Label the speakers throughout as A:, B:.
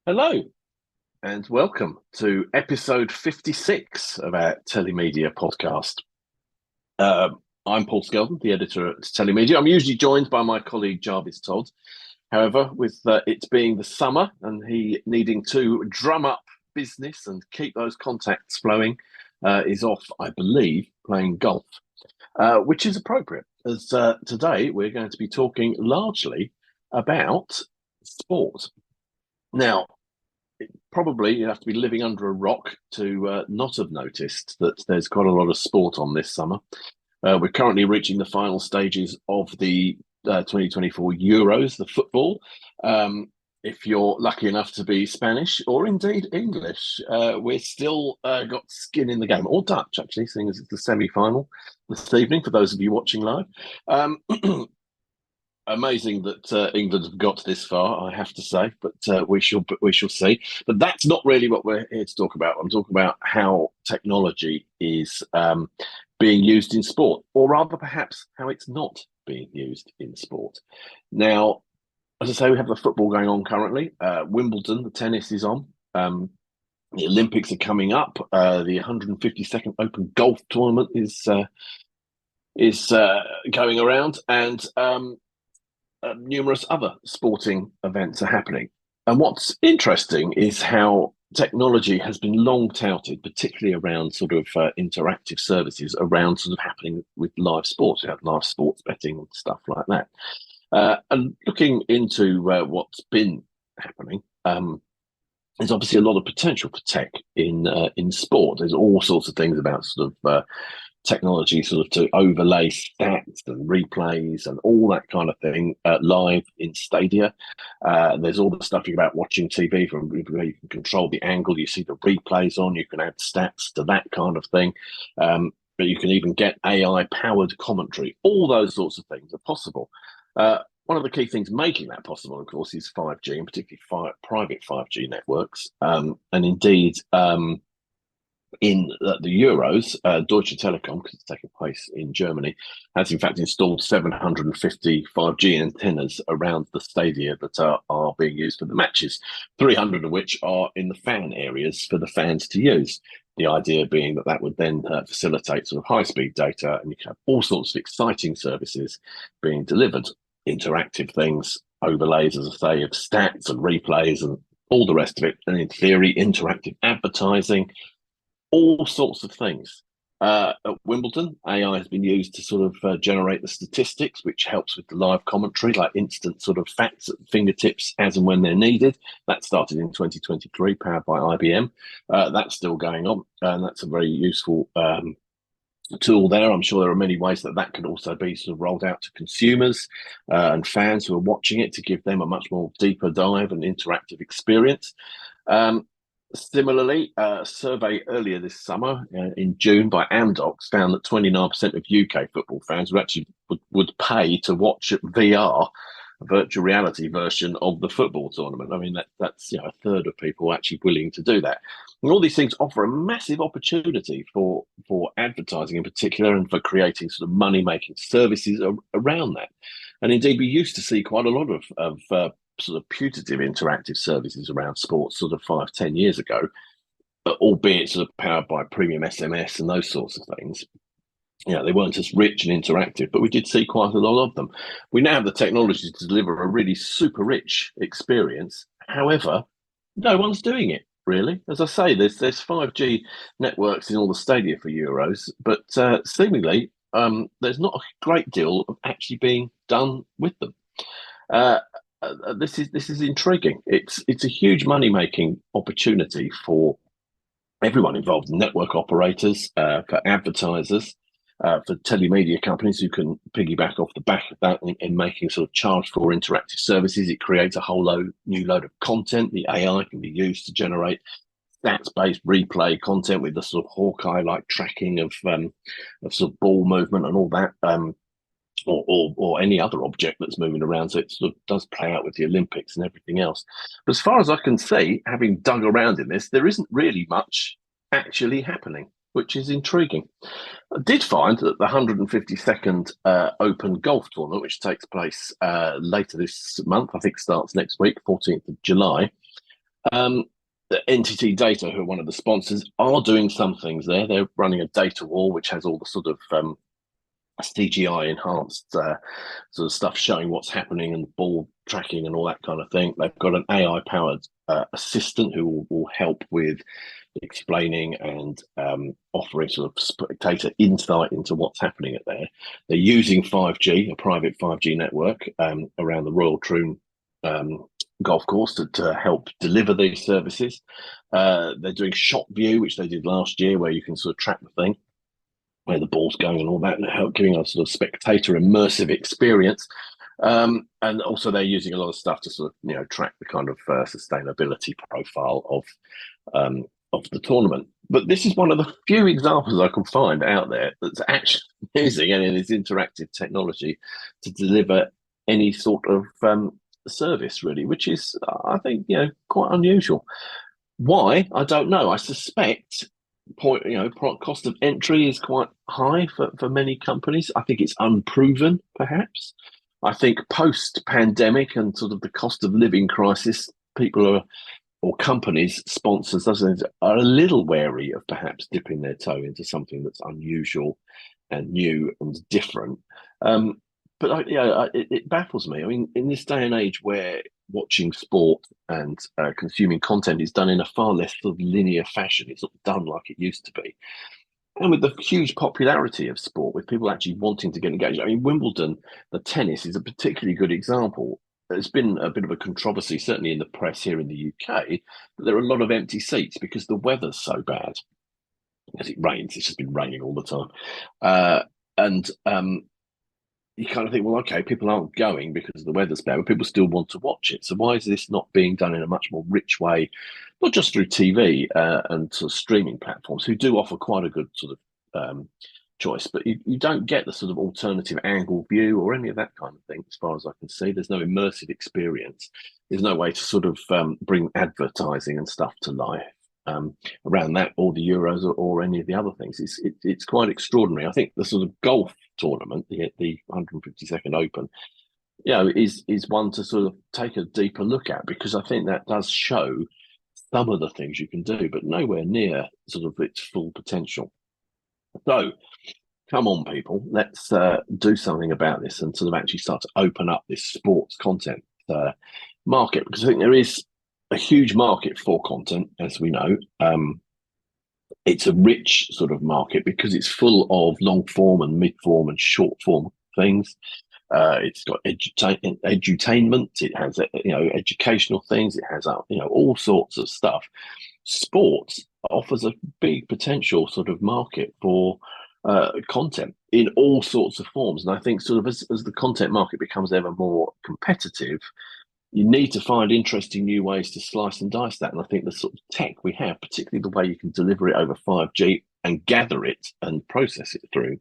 A: Hello and welcome to episode 56 of our Telemedia podcast. Uh, I'm Paul Skeldon, the editor at Telemedia. I'm usually joined by my colleague Jarvis Todd. However, with it being the summer and he needing to drum up business and keep those contacts flowing, is off, I believe, playing golf, which is appropriate as today we're going to be talking largely about sport. Now, probably you have to be living under a rock to not have noticed that there's quite a lot of sport on this summer. We're currently reaching the final stages of the 2024 Euros, the football. If you're lucky enough to be Spanish or indeed English, we're still got skin in the game, or Dutch, actually, seeing as it's the semi-final this evening for those of you watching live. Amazing that England have got this far, I have to say, but we shall see. But that's not really what we're here to talk about. I'm talking about how technology is being used in sport, or rather, perhaps how it's not being used in sport. Now, as I say, we have the football going on currently. Wimbledon, the tennis is on. The Olympics are coming up. The 152nd Open Golf Tournament is going around, and numerous other sporting events are happening. And what's interesting is how technology has been long touted, particularly around sort of interactive services around sort of happening with live sports. We have live sports betting and stuff like that. And looking into what's been happening, there's obviously a lot of potential for tech in sport. There's all sorts of things about sort of technology sort of to overlay stats and replays and all that kind of thing live in stadia. There's all the stuff about watching TV from where you can control the angle you see the replays on. You can add stats to that kind of thing. But you can even get AI powered commentary. All those sorts of things are possible. One of the key things making that possible, of course, is 5G, and particularly private 5G networks. And indeed, in the Euros, Deutsche Telecom, because it's taking place in Germany, has in fact installed 750 5G antennas around the stadia that are being used for the matches, 300 of which are in the fan areas for the fans to use. The idea being that that would then facilitate sort of high-speed data, and you can have all sorts of exciting services being delivered, interactive things, overlays, as I say, of stats and replays and all the rest of it, and in theory, interactive advertising, all sorts of things. At Wimbledon, AI has been used to sort of generate the statistics, which helps with the live commentary, like instant sort of facts at fingertips as and when they're needed. That started in 2023, powered by IBM. That's still going on, and that's a very useful tool there. I'm sure there are many ways that that could also be sort of rolled out to consumers and fans who are watching it to give them a much more deeper dive and interactive experience. Similarly, a survey earlier this summer in June by Amdocs found that 29% of UK football fans would pay to watch VR, a virtual reality version of the football tournament. I mean, that's a third of people actually willing to do that. And all these things offer a massive opportunity for advertising in particular, and for creating sort of money-making services around that. And indeed, we used to see quite a lot of sort of putative interactive services around sports sort of 5-10 years ago, albeit sort of powered by premium SMS and those sorts of things. They weren't as rich and interactive, but we did see quite a lot of them. We now have the technology to deliver a really super rich experience. However, no one's doing it, really. As I say, there's 5G networks in all the stadia for Euros, but seemingly there's not a great deal of actually being done with them. This is intriguing. It's a huge money making opportunity for everyone involved, network operators, for advertisers, for telemedia companies who can piggyback off the back of that in making sort of charge for interactive services. It creates a whole new load of content. The AI can be used to generate stats-based replay content with the sort of Hawkeye-like tracking of sort of ball movement and all that. Or any other object that's moving around. So it sort of does play out with the Olympics and everything else. But as far as I can see, having dug around in this, there isn't really much actually happening, which is intriguing. I did find that the 152nd Open Golf Tournament, which takes place later this month, I think starts next week, 14th of July, The NTT DATA, who are one of the sponsors, are doing some things there. They're running a data wall, which has all the sort of CGI enhanced sort of stuff showing what's happening and ball tracking and all that kind of thing. They've got an AI powered assistant who will help with explaining and offering sort of spectator insight into what's happening at there. They're using 5G, a private 5G network around the Royal Troon golf course to help deliver these services. They're doing shot view, which they did last year, where you can sort of track the thing, where the ball's going and all that, and help giving us sort of spectator immersive experience. And also they're using a lot of stuff to sort of track the kind of sustainability profile of the tournament. But this is one of the few examples I can find out there that's actually using any of this interactive technology to deliver any sort of service, really, which is, I think, quite unusual. Why? I don't know. I suspect cost of entry is quite high for many companies. I think it's unproven, perhaps. I think post-pandemic and sort of the cost of living crisis, or companies, sponsors, are a little wary of perhaps dipping their toe into something that's unusual and new and different. But it baffles me. I mean, in this day and age where watching sport and consuming content is done in a far less sort of linear fashion, it's not done like it used to be. And with the huge popularity of sport, with people actually wanting to get engaged. I mean, Wimbledon, the tennis, is a particularly good example. There's been a bit of a controversy, certainly in the press here in the UK, that there are a lot of empty seats because the weather's so bad. As it rains, it's just been raining all the time. And you kind of think, well, okay, people aren't going because the weather's bad, but people still want to watch it. So why is this not being done in a much more rich way, not just through TV and sort of streaming platforms, who do offer quite a good sort of choice, but you don't get the sort of alternative angle view or any of that kind of thing, as far as I can see. There's no immersive experience. There's no way to sort of bring advertising and stuff to life around that, or the Euros, or any of the other things. It's quite extraordinary. I think the sort of golf tournament, the 152nd Open, is one to sort of take a deeper look at, because I think that does show some of the things you can do, but nowhere near sort of its full potential. So come on, people, let's do something about this and sort of actually start to open up this sports content market, because I think there is a huge market for content, as we know. It's a rich sort of market because it's full of long form and mid form and short form things. It's got edutainment. It has educational things. It has all sorts of stuff. Sports offers a big potential sort of market for content in all sorts of forms, and I think sort of as the content market becomes ever more competitive, you need to find interesting new ways to slice and dice that. And I think the sort of tech we have, particularly the way you can deliver it over 5G and gather it and process it through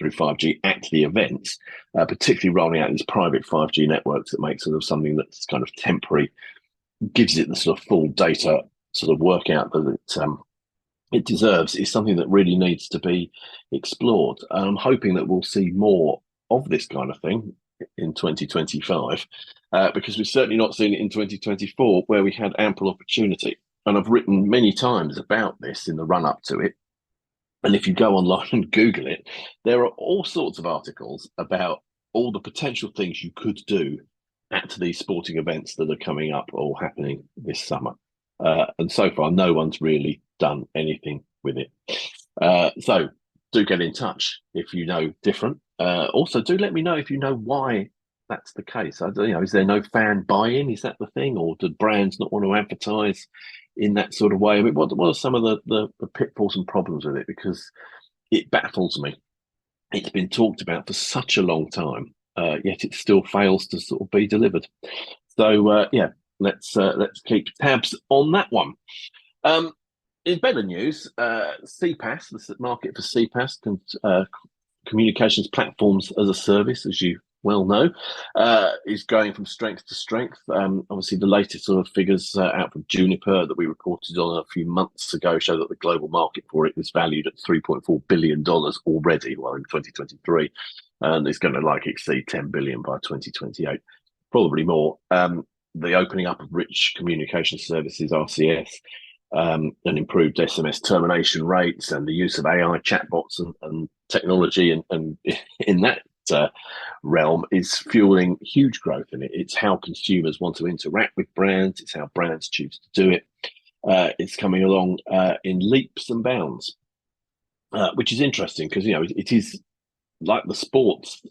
A: 5G at the events, particularly rolling out these private 5G networks that make sort of something that's kind of temporary, gives it the sort of full data sort of workout that it deserves, is something that really needs to be explored. And I'm hoping that we'll see more of this kind of thing in 2025, because we've certainly not seen it in 2024, where we had ample opportunity. And I've written many times about this in the run up to it. And if you go online and Google it, there are all sorts of articles about all the potential things you could do at these sporting events that are coming up or happening this summer. And so far, no one's really done anything with it. So do get in touch if you know different. Also, do let me know if you know why that's the case. Is there no fan buy-in? Is that the thing, or do brands not want to advertise in that sort of way? I mean, what are some of the pitfalls and problems with it? Because it baffles me. It's been talked about for such a long time, yet it still fails to sort of be delivered. So let's keep tabs on that one. In better news, CPaaS, the market for CPaaS, communications platforms as a service, as you well know, is going from strength to strength. Obviously, the latest sort of figures out from Juniper that we reported on a few months ago show that the global market for it is valued at $3.4 billion already, well, in 2023, and it's going to exceed $10 billion by 2028, probably more. the opening up of rich communication services, RCS, and improved SMS termination rates, and the use of AI chatbots and technology, and in that realm is fueling huge growth in it. It's how consumers want to interact with brands. It's how brands choose to do it. It's coming along in leaps and bounds, which is interesting because it is like the sports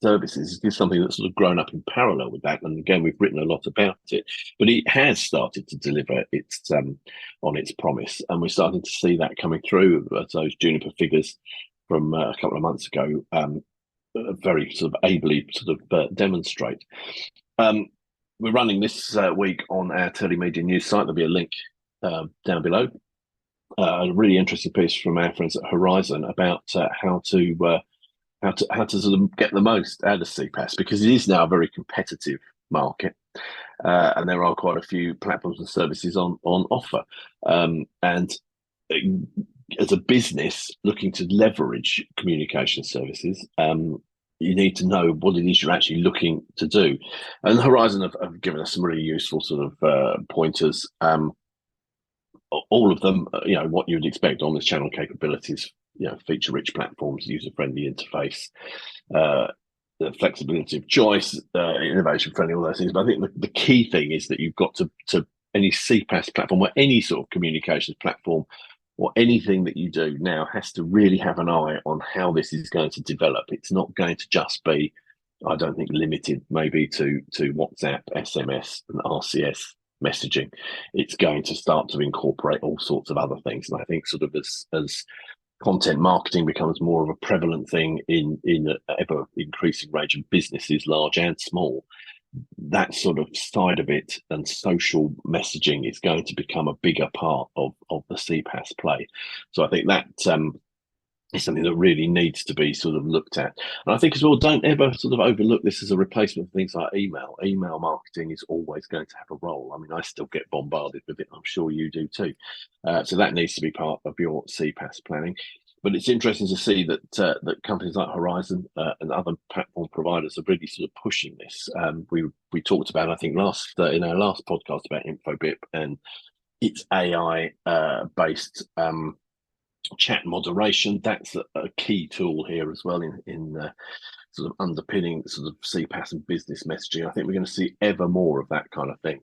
A: services. It is something that's sort of grown up in parallel with that. And again, we've written a lot about it, but it has started to deliver its on its promise, and we're starting to see that coming through. Those Juniper figures from a couple of months ago very sort of ably sort of demonstrate. We're running this week on our Telemedia news site. There'll be a link down below. A really interesting piece from our friends at Horizon about how to sort of get the most out of CPaaS, because it is now a very competitive market, and there are quite a few platforms and services on offer. And as a business looking to leverage communication services, you need to know what it is you're actually looking to do. And Horizon have given us some really useful sort of pointers. All of them, what you would expect: on this channel capabilities, feature-rich platforms, user-friendly interface, the flexibility of choice, innovation-friendly, all those things. But I think the key thing is that you've got to any CPaaS platform or any sort of communications platform or anything that you do now has to really have an eye on how this is going to develop. It's not going to just be, I don't think, limited maybe to WhatsApp, SMS, and RCS messaging. It's going to start to incorporate all sorts of other things. And I think sort of as content marketing becomes more of a prevalent thing in an ever increasing range of businesses, large and small, that sort of side of it and social messaging is going to become a bigger part of the CPaaS play. So I think that is something that really needs to be sort of looked at. And I think as well, don't ever sort of overlook this as a replacement for things like email. Email marketing is always going to have a role. I mean, I still get bombarded with it. I'm sure you do too. So that needs to be part of your CPaaS planning. But it's interesting to see that that companies like Horizon and other platform providers are really sort of pushing this. We talked about, I think, in our last podcast about Infobip and its AI based chat moderation. That's a key tool here as well in sort of underpinning sort of CPaaS and business messaging. I think we're going to see ever more of that kind of thing.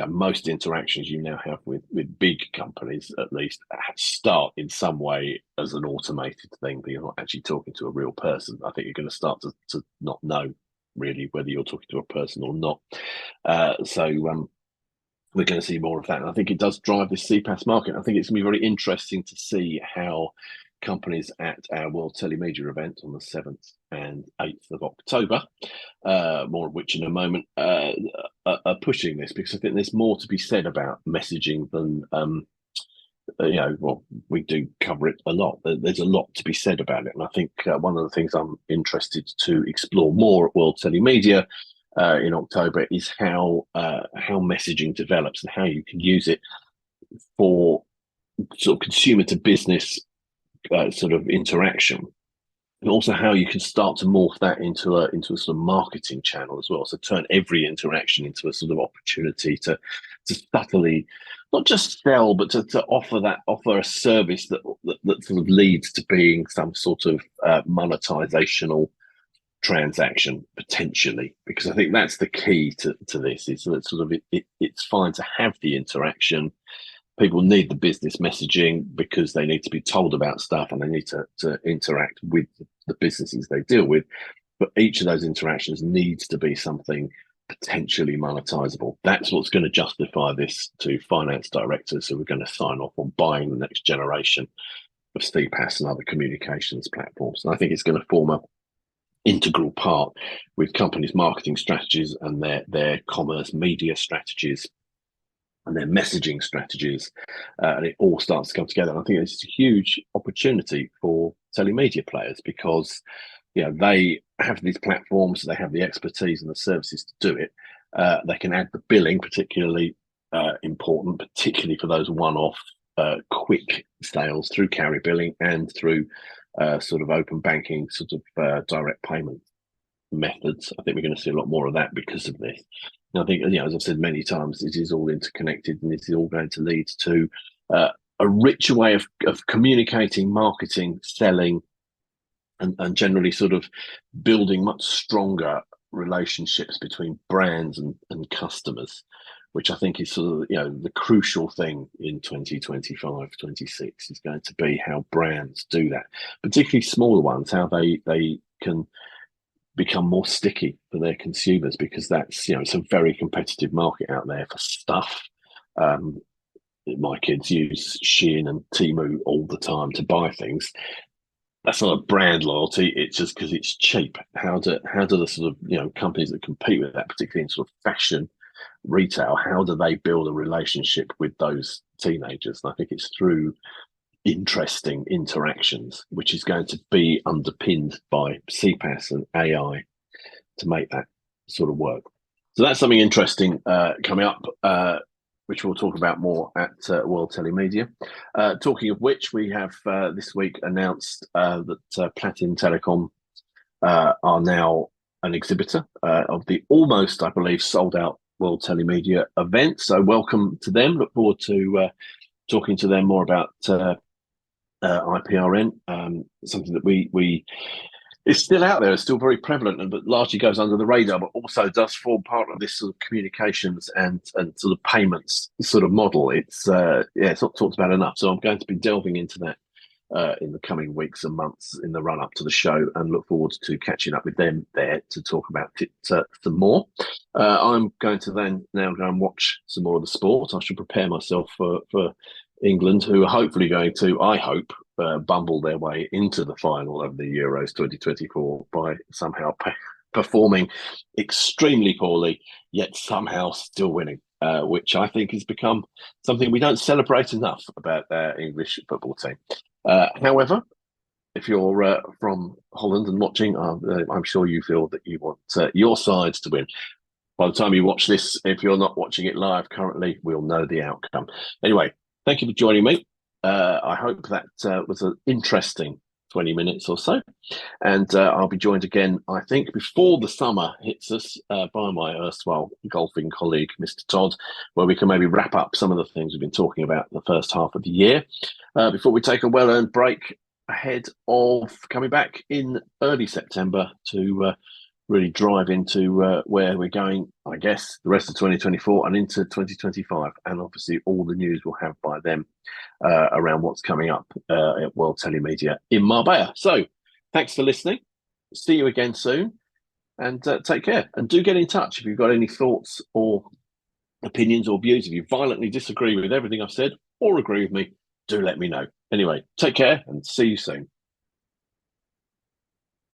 A: Most interactions you now have with big companies, at least, start in some way as an automated thing, but you're not actually talking to a real person. I think you're going to start to not know really whether you're talking to a person or not. So we're going to see more of that. And I think it does drive this CPaaS market. I think it's going to be very interesting to see how companies at our World Telemedia event on the 7th and 8th of October, more of which in a moment, are pushing this, because I think there's more to be said about messaging than, we do cover it a lot. There's a lot to be said about it. And I think one of the things I'm interested to explore more at World Telemedia in October is how messaging develops and how you can use it for sort of consumer to business sort of interaction, and also how you can start to morph that into a sort of marketing channel as well. So turn every interaction into a sort of opportunity to subtly not just sell, but to offer a service that sort of leads to being some sort of monetizational transaction potentially, because I think that's the key to this. Is that sort of it's fine to have the interaction. People need the business messaging because they need to be told about stuff and they need to interact with the businesses they deal with. But each of those interactions needs to be something potentially monetizable. That's what's going to justify this to finance directors who are going to sign off on buying the next generation of CPaaS and other communications platforms. And I think it's going to form a integral part with companies' marketing strategies and their commerce media strategies and their messaging strategies, and it all starts to come together. And I think it's a huge opportunity for telemedia players, because they have these platforms, they have the expertise and the services to do it. They can add the billing, particularly important, particularly for those one-off quick sales through carrier billing and through sort of open banking, sort of direct payment methods. I think we're going to see a lot more of that because of this. And I think, as I've said many times, it is all interconnected, and this is all going to lead to uh, a richer way of communicating, marketing, selling, and generally sort of building much stronger relationships between brands and customers, which I think is sort of, the crucial thing in 2025, 26 is going to be how brands do that, particularly smaller ones, how they can become more sticky for their consumers, because that's, it's a very competitive market out there for stuff. Um, my kids use Shein and Temu all the time to buy things. That's not a brand loyalty. It's just because it's cheap. How do the sort of, companies that compete with that, particularly in sort of fashion retail, how do they build a relationship with those teenagers? And I think it's through interesting interactions, which is going to be underpinned by CPaaS and AI to make that sort of work. So that's something interesting coming up, which we'll talk about more at World Telemedia. Talking of which, we have this week announced that Platin Telecom are now an exhibitor of the almost, I believe, sold out World Telemedia event. So welcome to them. Look forward to talking to them more about IPRN, something that we it's still out there. It's still very prevalent, but largely goes under the radar, but also does form part of this sort of communications and sort of payments sort of model. It's it's not talked about enough. So I'm going to be delving into that in the coming weeks and months in the run up to the show, and look forward to catching up with them there to talk about it some more. I'm going to then now go and watch some more of the sport. I should prepare myself for England, who are hopefully going to, I hope, bumble their way into the final of the Euros 2024 by somehow performing extremely poorly, yet somehow still winning, which I think has become something we don't celebrate enough about our English football team. However, if you're from Holland and watching, I'm sure you feel that you want your sides to win. By the time you watch this, if you're not watching it live currently, we'll know the outcome. Anyway, thank you for joining me. I hope that was an interesting 20 minutes or so. And I'll be joined again, I think, before the summer hits us by my erstwhile golfing colleague, Mr. Todd, where we can maybe wrap up some of the things we've been talking about in the first half of the year before we take a well-earned break ahead of coming back in early September to really drive into where we're going, I guess, the rest of 2024 and into 2025. And obviously all the news we'll have by then around what's coming up at World Telemedia in Marbella. So thanks for listening. See you again soon, and take care. And do get in touch if you've got any thoughts or opinions or views. If you violently disagree with everything I've said or agree with me, do let me know. Anyway, take care and see you soon.